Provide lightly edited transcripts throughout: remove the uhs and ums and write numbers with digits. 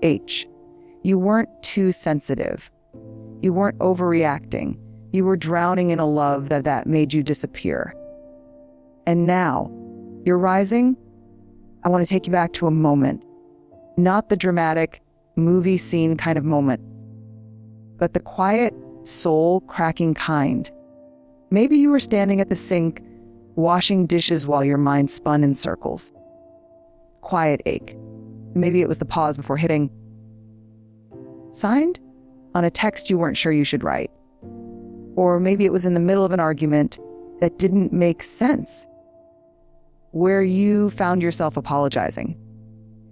H. You weren't too sensitive. You weren't overreacting. You were drowning in a love that made you disappear. And now, you're rising. I want to take you back to a moment. Not the dramatic, movie scene kind of moment, but the quiet, soul-cracking kind. Maybe you were standing at the sink, washing dishes while your mind spun in circles. Quiet ache. Maybe it was the pause before hitting signed on a text you weren't sure you should write. Or maybe it was in the middle of an argument that didn't make sense, where you found yourself apologizing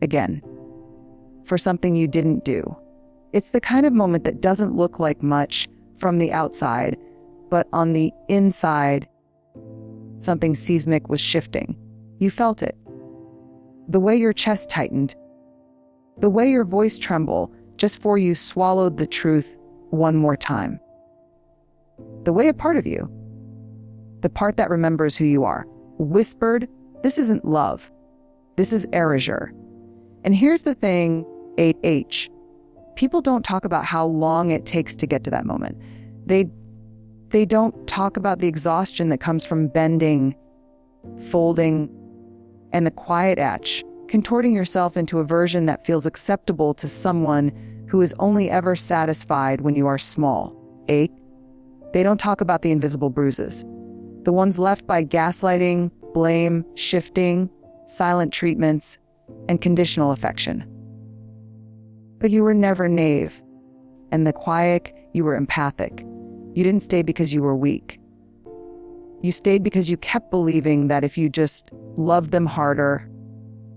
again for something you didn't do. It's the kind of moment that doesn't look like much from the outside, but on the inside, something seismic was shifting. You felt it. The way your chest tightened, the way your voice trembled just before you swallowed the truth one more time. The way a part of you, the part that remembers who you are, whispered, "This isn't love. This is erasure." And here's the thing, 8H. People don't talk about how long it takes to get to that moment. They don't talk about the exhaustion that comes from bending, folding, and the quiet H, contorting yourself into a version that feels acceptable to someone who is only ever satisfied when you are small. 8. They don't talk about the invisible bruises, the ones left by gaslighting, blame, shifting, silent treatments, and conditional affection. But you were never naive. And the quiet, you were empathic. You didn't stay because you were weak. You stayed because you kept believing that if you just loved them harder,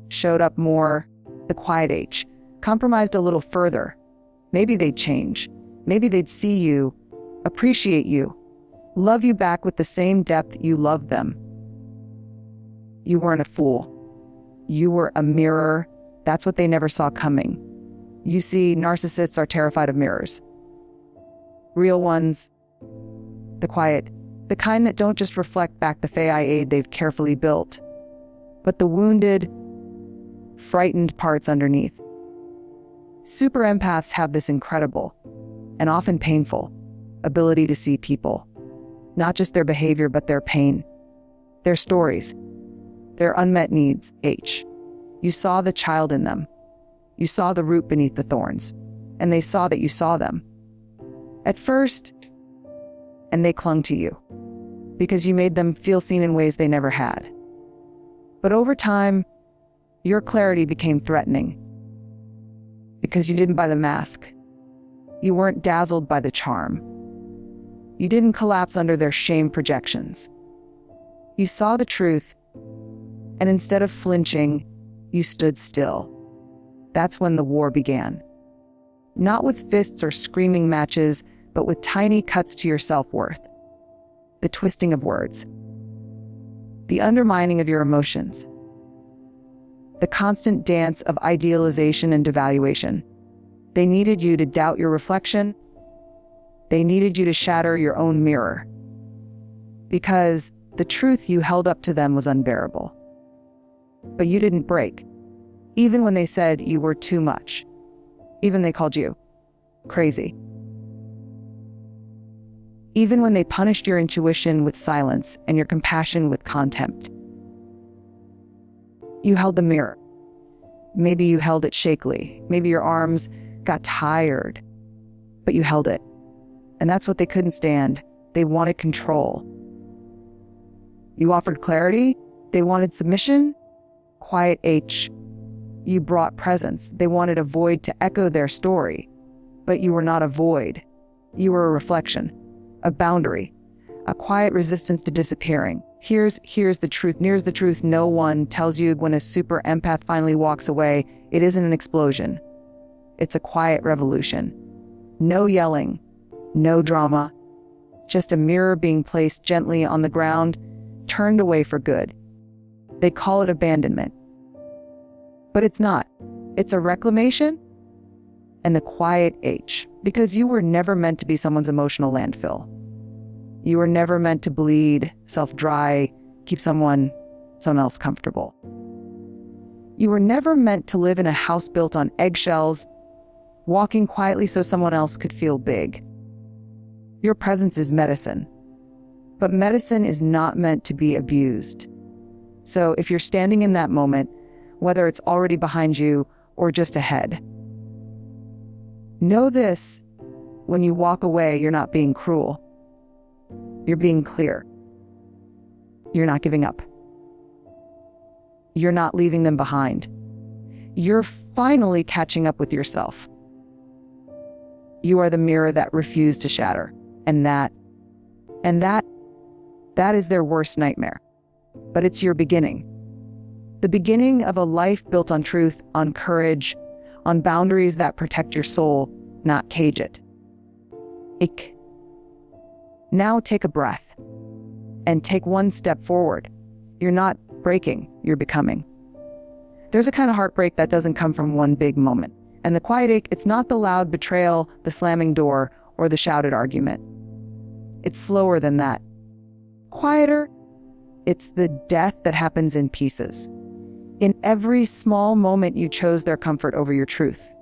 showed up more, the quiet H, compromised a little further, maybe they'd change. Maybe they'd see you, appreciate you, love you back with the same depth you loved them. You weren't a fool. You were a mirror. That's what they never saw coming. You see, narcissists are terrified of mirrors. Real ones, the quiet, the kind that don't just reflect back the facade they've carefully built, but the wounded, frightened parts underneath. Super empaths have this incredible, and often painful, ability to see people, not just their behavior, but their pain, their stories, their unmet needs. H. You saw the child in them. You saw the root beneath the thorns, and they saw that you saw them. At first, and they clung to you, because you made them feel seen in ways they never had. But over time, your clarity became threatening, because you didn't buy the mask. You weren't dazzled by the charm. You didn't collapse under their shame projections. You saw the truth, and instead of flinching, you stood still. That's when the war began. Not with fists or screaming matches, but with tiny cuts to your self-worth. The twisting of words. The undermining of your emotions. The constant dance of idealization and devaluation. They needed you to doubt your reflection. They needed you to shatter your own mirror. Because the truth you held up to them was unbearable. But you didn't break. Even when they said you were too much. Even they called you crazy. Even when they punished your intuition with silence and your compassion with contempt. You held the mirror. Maybe you held it shakily. Maybe your arms got tired. But you held it. And that's what they couldn't stand. They wanted control. You offered clarity. They wanted submission. Quiet H. You brought presence. They wanted a void to echo their story. But you were not a void. You were a reflection, a boundary, a quiet resistance to disappearing. Here's the truth. Here's the truth no one tells you when a super empath finally walks away. It isn't an explosion. It's a quiet revolution. No yelling, no drama, just a mirror being placed gently on the ground, turned away for good. They call it abandonment. But it's not. It's a reclamation and the quiet H, because you were never meant to be someone's emotional landfill. You were never meant to bleed, self-dry, keep someone else comfortable. You were never meant to live in a house built on eggshells, walking quietly so someone else could feel big. Your presence is medicine, but medicine is not meant to be abused. So if you're standing in that moment, whether it's already behind you or just ahead, know this: when you walk away, you're not being cruel. You're being clear. You're not giving up. You're not leaving them behind. You're finally catching up with yourself. You are the mirror that refused to shatter. And that is their worst nightmare. But it's your beginning. The beginning of a life built on truth, on courage, on boundaries that protect your soul, not cage it. Now take a breath and take one step forward. You're not breaking, you're becoming. There's a kind of heartbreak that doesn't come from one big moment. And the quiet ache, it's not the loud betrayal, the slamming door, or the shouted argument. It's slower than that. Quieter, it's the death that happens in pieces. In every small moment you chose their comfort over your truth,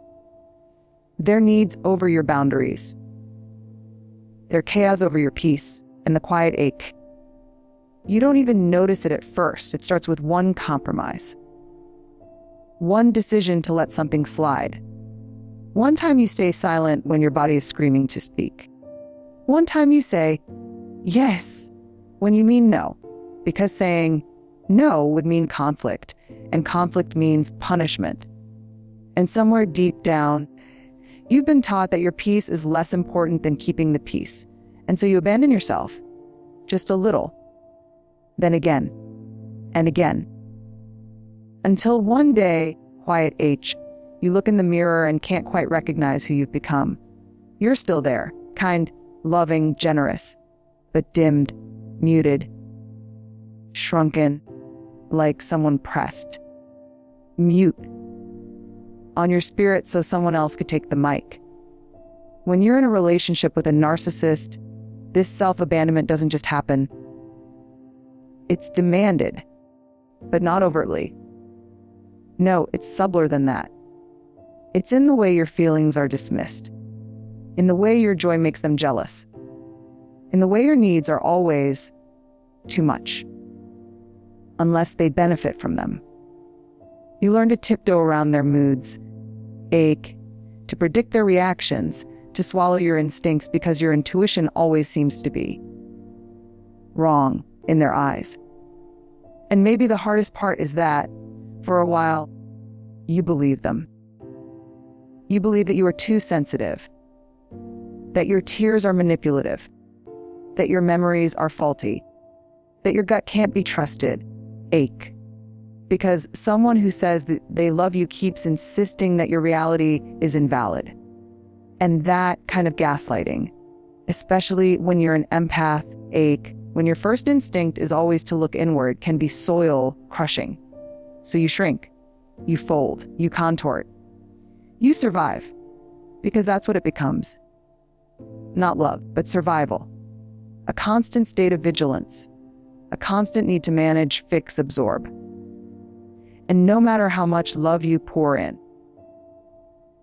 their needs over your boundaries, their chaos over your peace, and the quiet ache. You don't even notice it at first. It starts with one compromise. One decision to let something slide. One time you stay silent when your body is screaming to speak. One time you say yes when you mean no, because saying no would mean conflict, and conflict means punishment. And somewhere deep down, you've been taught that your peace is less important than keeping the peace. And so you abandon yourself, just a little, then again, and again. Until one day, quiet H, you look in the mirror and can't quite recognize who you've become. You're still there, kind, loving, generous, but dimmed, muted, shrunken, like someone pressed mute on your spirit so someone else could take the mic. When you're in a relationship with a narcissist, this self-abandonment doesn't just happen. It's demanded, but not overtly. No, it's subtler than that. It's in the way your feelings are dismissed, in the way your joy makes them jealous, in the way your needs are always too much, unless they benefit from them. You learn to tiptoe around their moods, ache, to predict their reactions, to swallow your instincts because your intuition always seems to be wrong in their eyes. And maybe the hardest part is that, for a while, you believe them. You believe that you are too sensitive, that your tears are manipulative, that your memories are faulty, that your gut can't be trusted. Ache. Because someone who says that they love you keeps insisting that your reality is invalid. And that kind of gaslighting, especially when you're an empath, ache, when your first instinct is always to look inward, can be soil crushing. So you shrink, you fold, you contort, you survive, because that's what it becomes. Not love, but survival. A constant state of vigilance, a constant need to manage, fix, absorb. And no matter how much love you pour in,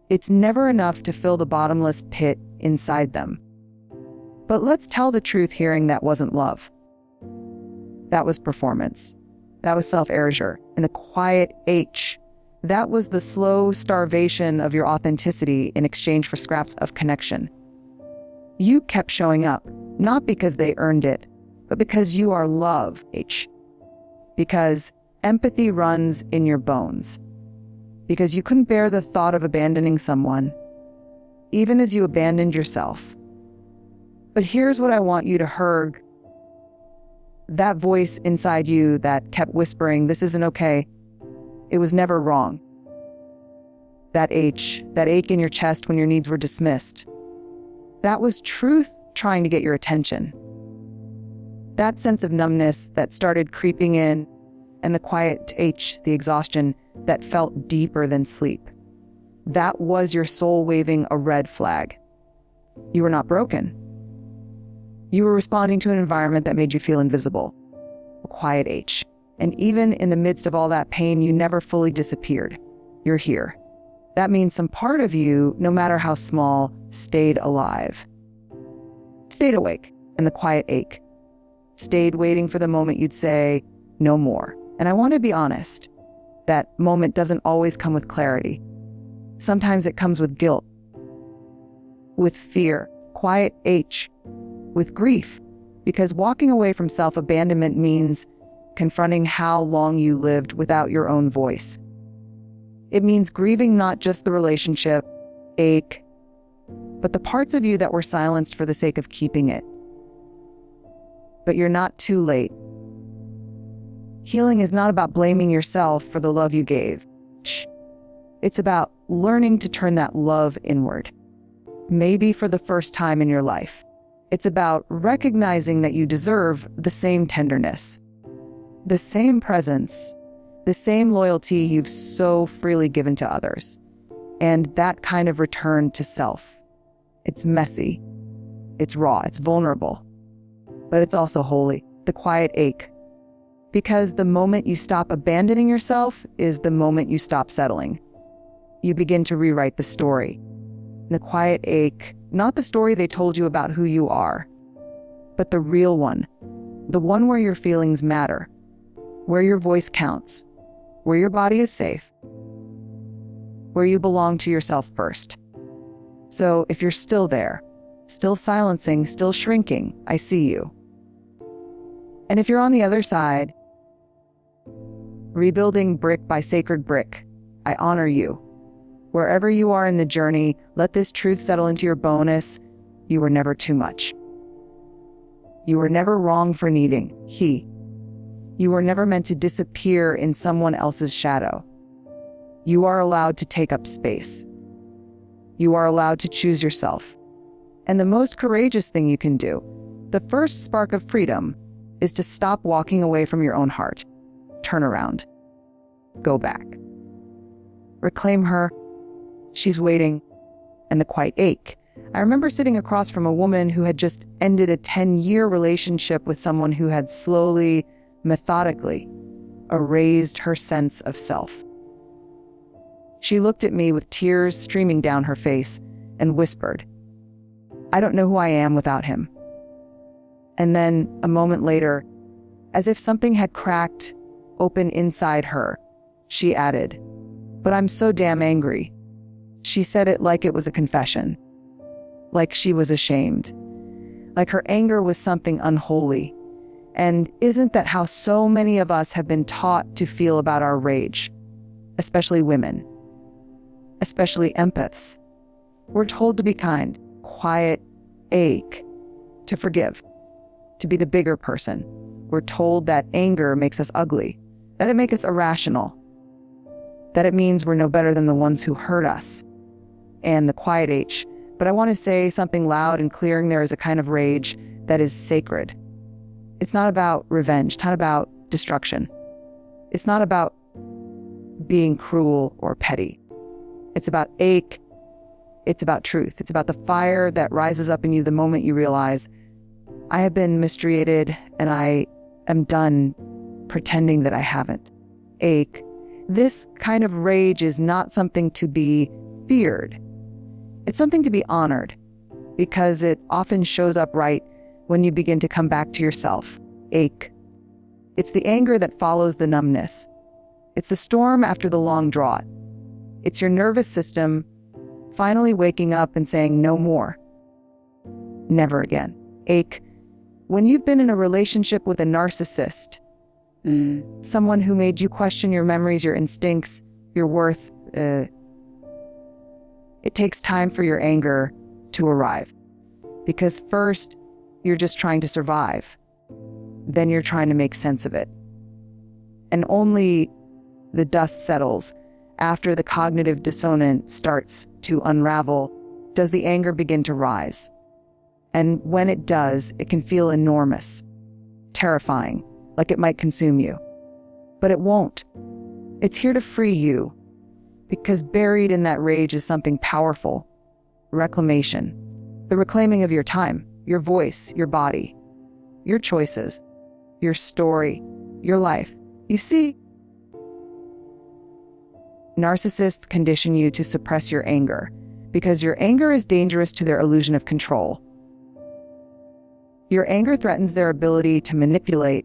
it's never enough to fill the bottomless pit inside them. But let's tell the truth, hearing that wasn't love. That was performance. That was self-erasure. And the quiet H, that was the slow starvation of your authenticity in exchange for scraps of connection. You kept showing up, not because they earned it, but because you are love, H. Because empathy runs in your bones. Because you couldn't bear the thought of abandoning someone, even as you abandoned yourself. But here's what I want you to hurg. That voice inside you that kept whispering, this isn't okay. It was never wrong. That H, that ache in your chest when your needs were dismissed. That was truth trying to get your attention. That sense of numbness that started creeping in, and the quiet H, the exhaustion that felt deeper than sleep. That was your soul waving a red flag. You were not broken. You were responding to an environment that made you feel invisible. A quiet H. And even in the midst of all that pain, you never fully disappeared. You're here. That means some part of you, no matter how small, stayed alive. Stayed awake in the quiet ache. Stayed waiting for the moment you'd say, no more. And I want to be honest, that moment doesn't always come with clarity. Sometimes it comes with guilt, with fear, quiet H, with grief. Because walking away from self-abandonment means confronting how long you lived without your own voice. It means grieving not just the relationship, ache, but the parts of you that were silenced for the sake of keeping it. But you're not too late. Healing is not about blaming yourself for the love you gave. It's about learning to turn that love inward, maybe for the first time in your life. It's about recognizing that you deserve the same tenderness, the same presence, the same loyalty you've so freely given to others, and that kind of return to self. It's messy, it's raw, it's vulnerable, but it's also holy, the quiet ache. Because the moment you stop abandoning yourself is the moment you stop settling. You begin to rewrite the story. The quiet ache, not the story they told you about who you are, but the real one. The one where your feelings matter, where your voice counts, where your body is safe, where you belong to yourself first. So if you're still there, still silencing, still shrinking, I see you. And if you're on the other side, rebuilding brick by sacred brick, I honor you. Wherever you are in the journey, let this truth settle into your bonus. You were never too much. You were never wrong for needing he. You were never meant to disappear in someone else's shadow. You are allowed to take up space. You are allowed to choose yourself. And the most courageous thing you can do, the first spark of freedom, is to stop walking away from your own heart. Turn around. Go back. Reclaim her. She's waiting. And the quiet ache. I remember sitting across from a woman who had just ended a 10-year relationship with someone who had slowly, methodically erased her sense of self. She looked at me with tears streaming down her face and whispered, "I don't know who I am without him." And then, a moment later, as if something had cracked open inside her, she added, "But I'm so damn angry." She said it like it was a confession, like she was ashamed, like her anger was something unholy. And isn't that how so many of us have been taught to feel about our rage, especially women, especially empaths? We're told to be kind, quiet, ache, to forgive, to be the bigger person. We're told that anger makes us ugly, that it makes us irrational, that it means we're no better than the ones who hurt us. And the quiet H. But I want to say something loud and clear. There is a kind of rage that is sacred. It's not about revenge, it's not about destruction. It's not about being cruel or petty. It's about ache. It's about truth. It's about the fire that rises up in you the moment you realize, I have been mistreated and I am done pretending that I haven't. Ache. This kind of rage is not something to be feared. It's something to be honored, because it often shows up right when you begin to come back to yourself. Ache. It's the anger that follows the numbness. It's the storm after the long drought. It's your nervous system finally waking up and saying no more. Never again. Ache. When you've been in a relationship with a narcissist, someone who made you question your memories, your instincts, your worth, it takes time for your anger to arrive. Because first, you're just trying to survive. Then you're trying to make sense of it. And only the dust settles after the cognitive dissonance starts to unravel, does the anger begin to rise. And when it does, it can feel enormous, terrifying, like it might consume you. But it won't. It's here to free you, because buried in that rage is something powerful. Reclamation. The reclaiming of your time, your voice, your body, your choices, your story, your life. You see, Narcissists condition you to suppress your anger because your anger is dangerous to their illusion of control. Your anger threatens their ability to manipulate,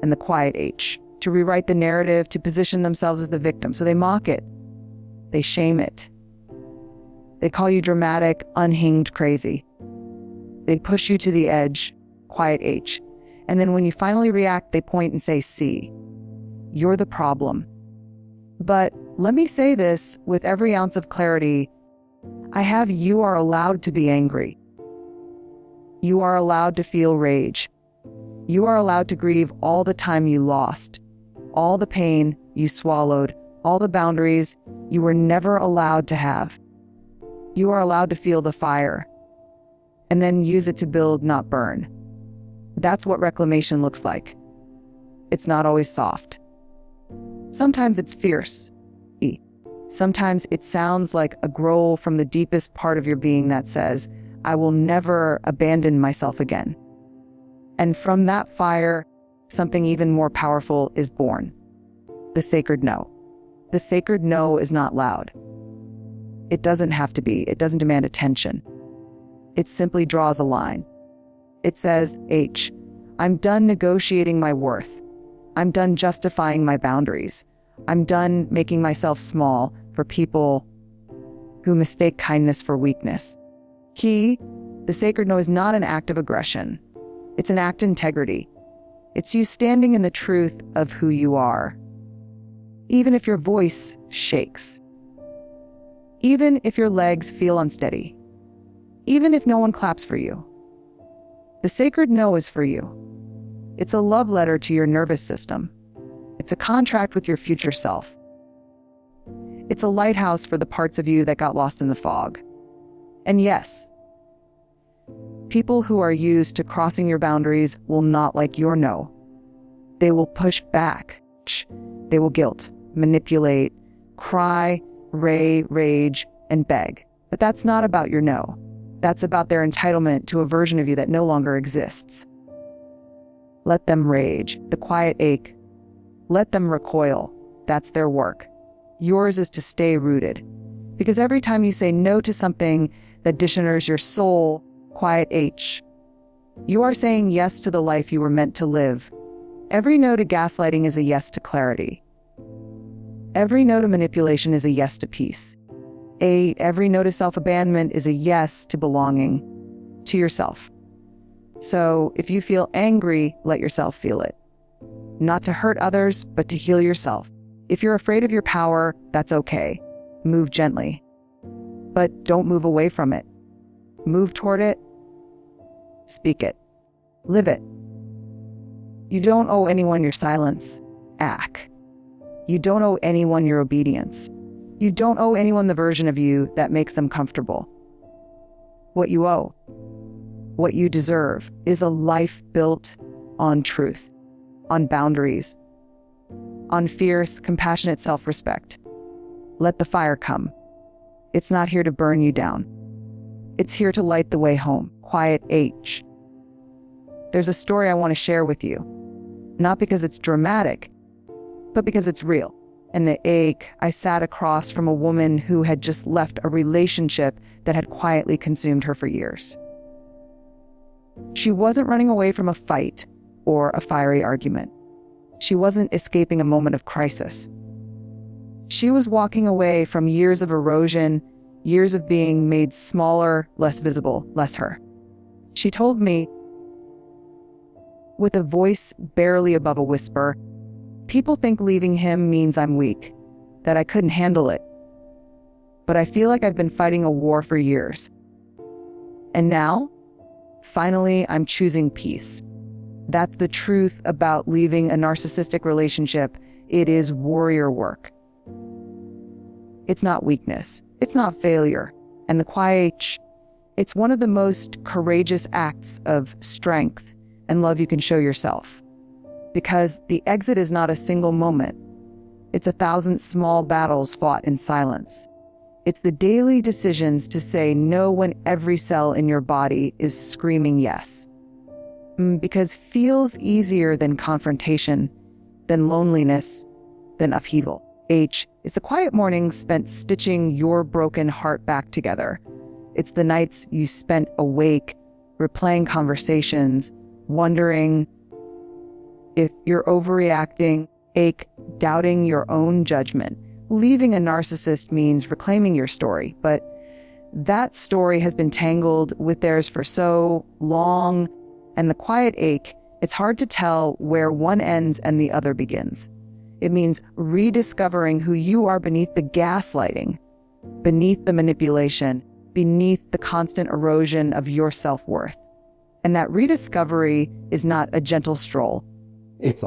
and the quiet H, to rewrite the narrative, to position themselves as the victim. So they mock it. They shame it. They call you dramatic, unhinged, crazy. They push you to the edge, quiet H. And then when you finally react, they point and say, see, you're the problem. But let me say this with every ounce of clarity. You are allowed to be angry. You are allowed to feel rage. You are allowed to grieve all the time you lost, all the pain you swallowed, all the boundaries you were never allowed to have. You are allowed to feel the fire and then use it to build, not burn. That's what reclamation looks like. It's not always soft. Sometimes it's fierce. Sometimes it sounds like a growl from the deepest part of your being that says, I will never abandon myself again. And from that fire, something even more powerful is born. The sacred no. The sacred no is not loud. It doesn't have to be. It doesn't demand attention. It simply draws a line. It says, H, I'm done negotiating my worth. I'm done justifying my boundaries. I'm done making myself small for people who mistake kindness for weakness. The sacred no is not an act of aggression. It's an act of integrity. It's you standing in the truth of who you are. Even if your voice shakes. Even if your legs feel unsteady. Even if no one claps for you. The sacred no is for you. It's a love letter to your nervous system. It's a contract with your future self. It's a lighthouse for the parts of you that got lost in the fog. And yes, people who are used to crossing your boundaries will not like your no. They will push back. They will guilt, manipulate, cry, rage, and beg. But that's not about your no. That's about their entitlement to a version of you that no longer exists. Let them rage, the quiet ache. Let them recoil. That's their work. Yours is to stay rooted. Because every time you say no to something that dishonors your soul, quiet H, you are saying yes to the life you were meant to live. Every no to gaslighting is a yes to clarity. Every no to manipulation is a yes to peace. Every no to self-abandonment is a yes to belonging to yourself. So if you feel angry, let yourself feel it. Not to hurt others, but to heal yourself. If you're afraid of your power, that's okay. Move gently. But don't move away from it. Move toward it. Speak it. Live it. You don't owe anyone your silence. Act. You don't owe anyone your obedience. You don't owe anyone the version of you that makes them comfortable. What you owe, what you deserve, is a life built on truth, on boundaries, on fierce, compassionate self-respect. Let the fire come. It's not here to burn you down. It's here to light the way home. Quiet H. There's a story I want to share with you. Not because it's dramatic, but because it's real. And the ache, I sat across from a woman who had just left a relationship that had quietly consumed her for years. She wasn't running away from a fight or a fiery argument. She wasn't escaping a moment of crisis. She was walking away from years of erosion, years of being made smaller, less visible, less her. She told me, with a voice barely above a whisper, people think leaving him means I'm weak, that I couldn't handle it. But I feel like I've been fighting a war for years. And now, finally, I'm choosing peace. That's the truth about leaving a narcissistic relationship. It is warrior work. It's not weakness. It's not failure. And the quiet, it's one of the most courageous acts of strength and love you can show yourself. Because the exit is not a single moment. It's 1,000 small battles fought in silence. It's the daily decisions to say no when every cell in your body is screaming yes. Because feels easier than confrontation, than loneliness, than upheaval. It's the quiet mornings spent stitching your broken heart back together. It's the nights you spent awake, replaying conversations, wondering if you're overreacting, doubting your own judgment. Leaving a narcissist means reclaiming your story, but that story has been tangled with theirs for so long, and the quiet ache, it's hard to tell where one ends and the other begins. It means rediscovering who you are beneath the gaslighting, beneath the manipulation, beneath the constant erosion of your self-worth. And that rediscovery is not a gentle stroll. It's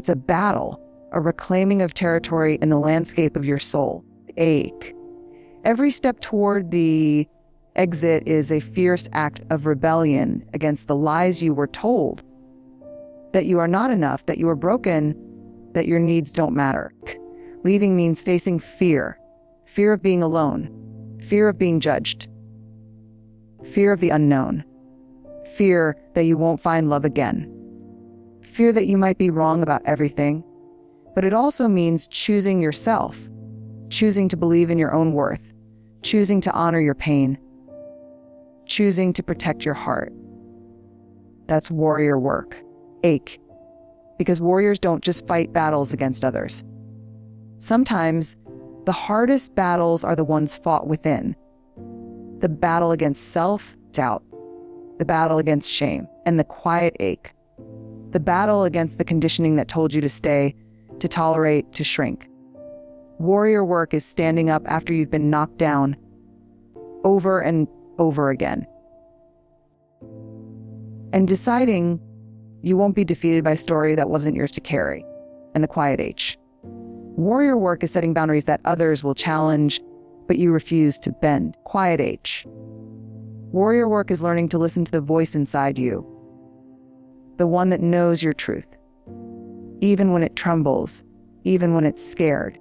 a battle, a reclaiming of territory in the landscape of your soul. Ache. Every step toward the exit is a fierce act of rebellion against the lies you were told. That you are not enough, that you are broken, that your needs don't matter. Leaving means facing fear. Fear of being alone. Fear of being judged. Fear of the unknown. Fear that you won't find love again. Fear that you might be wrong about everything. But it also means choosing yourself. Choosing to believe in your own worth. Choosing to honor your pain. Choosing to protect your heart. That's warrior work. Ache. Because warriors don't just fight battles against others. Sometimes, the hardest battles are the ones fought within. The battle against self-doubt. The battle against shame. And the quiet ache. The battle against the conditioning that told you to stay, to tolerate, to shrink. Warrior work is standing up after you've been knocked down over and over again. And deciding you won't be defeated by a story that wasn't yours to carry. And the quiet H. Warrior work is setting boundaries that others will challenge, but you refuse to bend. Quiet H. Warrior work is learning to listen to the voice inside you. The one that knows your truth. Even when it trembles, even when it's scared.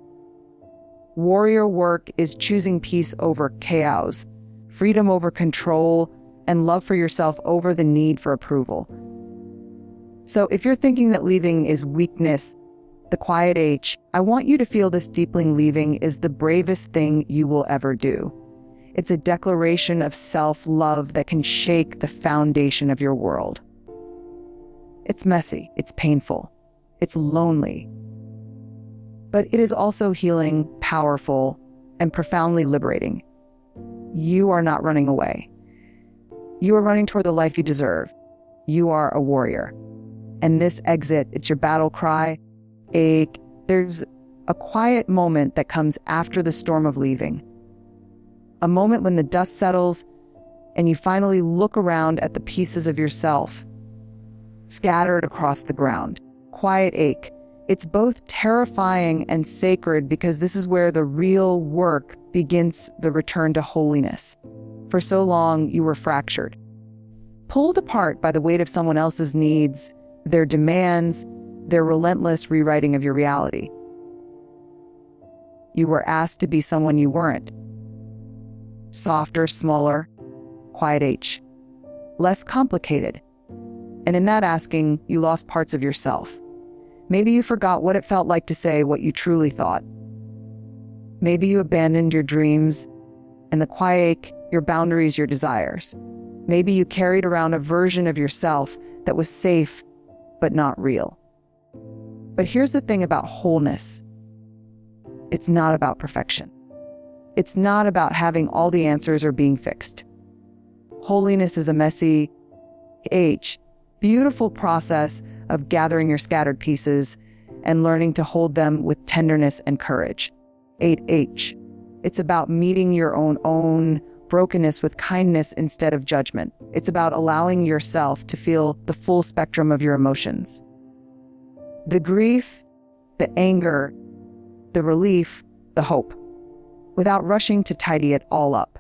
Warrior work is choosing peace over chaos, freedom over control, and love for yourself over the need for approval. So if you're thinking that leaving is weakness, the quiet H, I want you to feel this deeply. Leaving is the bravest thing you will ever do. It's a declaration of self-love that can shake the foundation of your world. It's messy, it's painful, it's lonely. But it is also healing, powerful, and profoundly liberating. You are not running away. You are running toward the life you deserve. You are a warrior. And this exit, it's your battle cry. There's a quiet moment that comes after the storm of leaving. A moment when the dust settles and you finally look around at the pieces of yourself scattered across the ground. Quiet ache. It's both terrifying and sacred because this is where the real work begins, the return to holiness. For so long, you were fractured, pulled apart by the weight of someone else's needs, their demands, their relentless rewriting of your reality. You were asked to be someone you weren't. Softer, smaller, quiet H. Less complicated. And in that asking, you lost parts of yourself. Maybe you forgot what it felt like to say what you truly thought. Maybe you abandoned your dreams and the quiet, your boundaries, your desires. Maybe you carried around a version of yourself that was safe, but not real. But here's the thing about wholeness. It's not about perfection. It's not about having all the answers or being fixed. Holiness is a messy, beautiful process of gathering your scattered pieces and learning to hold them with tenderness and courage. 8H. It's about meeting your own brokenness with kindness instead of judgment. It's about allowing yourself to feel the full spectrum of your emotions. The grief, the anger, the relief, the hope, without rushing to tidy it all up.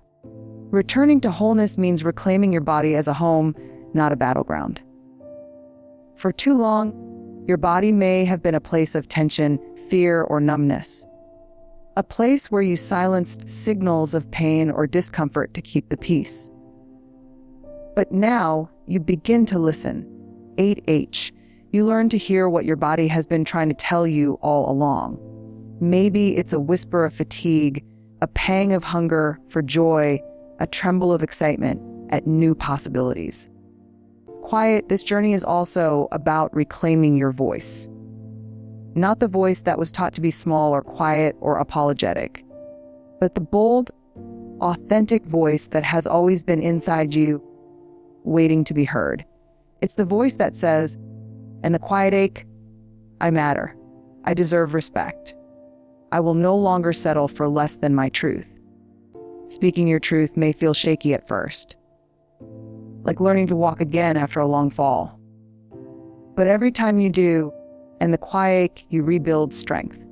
Returning to wholeness means reclaiming your body as a home, not a battleground. For too long, your body may have been a place of tension, fear, or numbness. A place where you silenced signals of pain or discomfort to keep the peace. But now, you begin to listen. 8H. You learn to hear what your body has been trying to tell you all along. Maybe it's a whisper of fatigue, a pang of hunger for joy, a tremble of excitement at new possibilities. Quiet, this journey is also about reclaiming your voice. Not the voice that was taught to be small or quiet or apologetic, but the bold, authentic voice that has always been inside you, waiting to be heard. It's the voice that says, "In the quiet ache, I matter. I deserve respect. I will no longer settle for less than my truth." Speaking your truth may feel shaky at first, like learning to walk again after a long fall. But every time you do, in the quiet ache, you rebuild strength.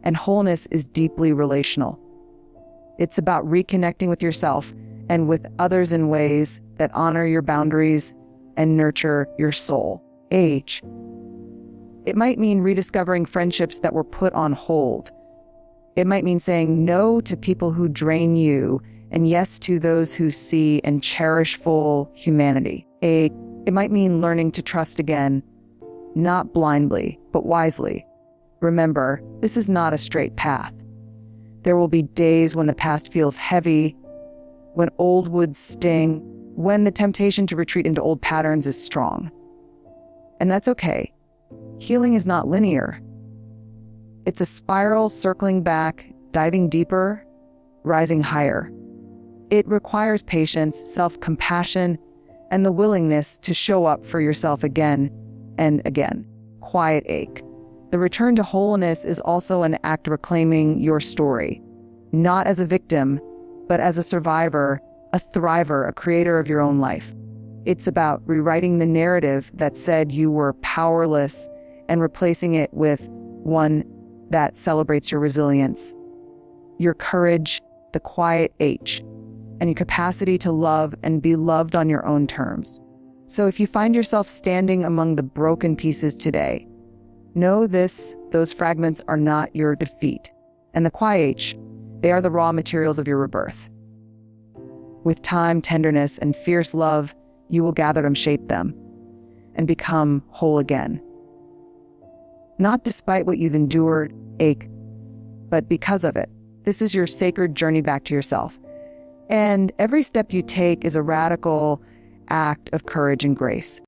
And wholeness is deeply relational. It's about reconnecting with yourself and with others in ways that honor your boundaries and nurture your soul. It might mean rediscovering friendships that were put on hold. It might mean saying no to people who drain you and yes to those who see and cherish full humanity. It might mean learning to trust again, not blindly, but wisely. Remember, this is not a straight path. There will be days when the past feels heavy, when old wounds sting, when the temptation to retreat into old patterns is strong. And that's okay. Healing is not linear. It's a spiral circling back, diving deeper, rising higher. It requires patience, self-compassion, and the willingness to show up for yourself again and again. Quiet ache. The return to wholeness is also an act reclaiming your story, not as a victim, but as a survivor, a thriver, a creator of your own life. It's about rewriting the narrative that said you were powerless and replacing it with one that celebrates your resilience, your courage, the quiet H, and your capacity to love and be loved on your own terms. So if you find yourself standing among the broken pieces today, know those fragments are not your defeat. And the quiet H, they are the raw materials of your rebirth. With time, tenderness, and fierce love, you will gather them, shape them, and become whole again. Not despite what you've endured, ache, but because of it. This is your sacred journey back to yourself. And every step you take is a radical act of courage and grace.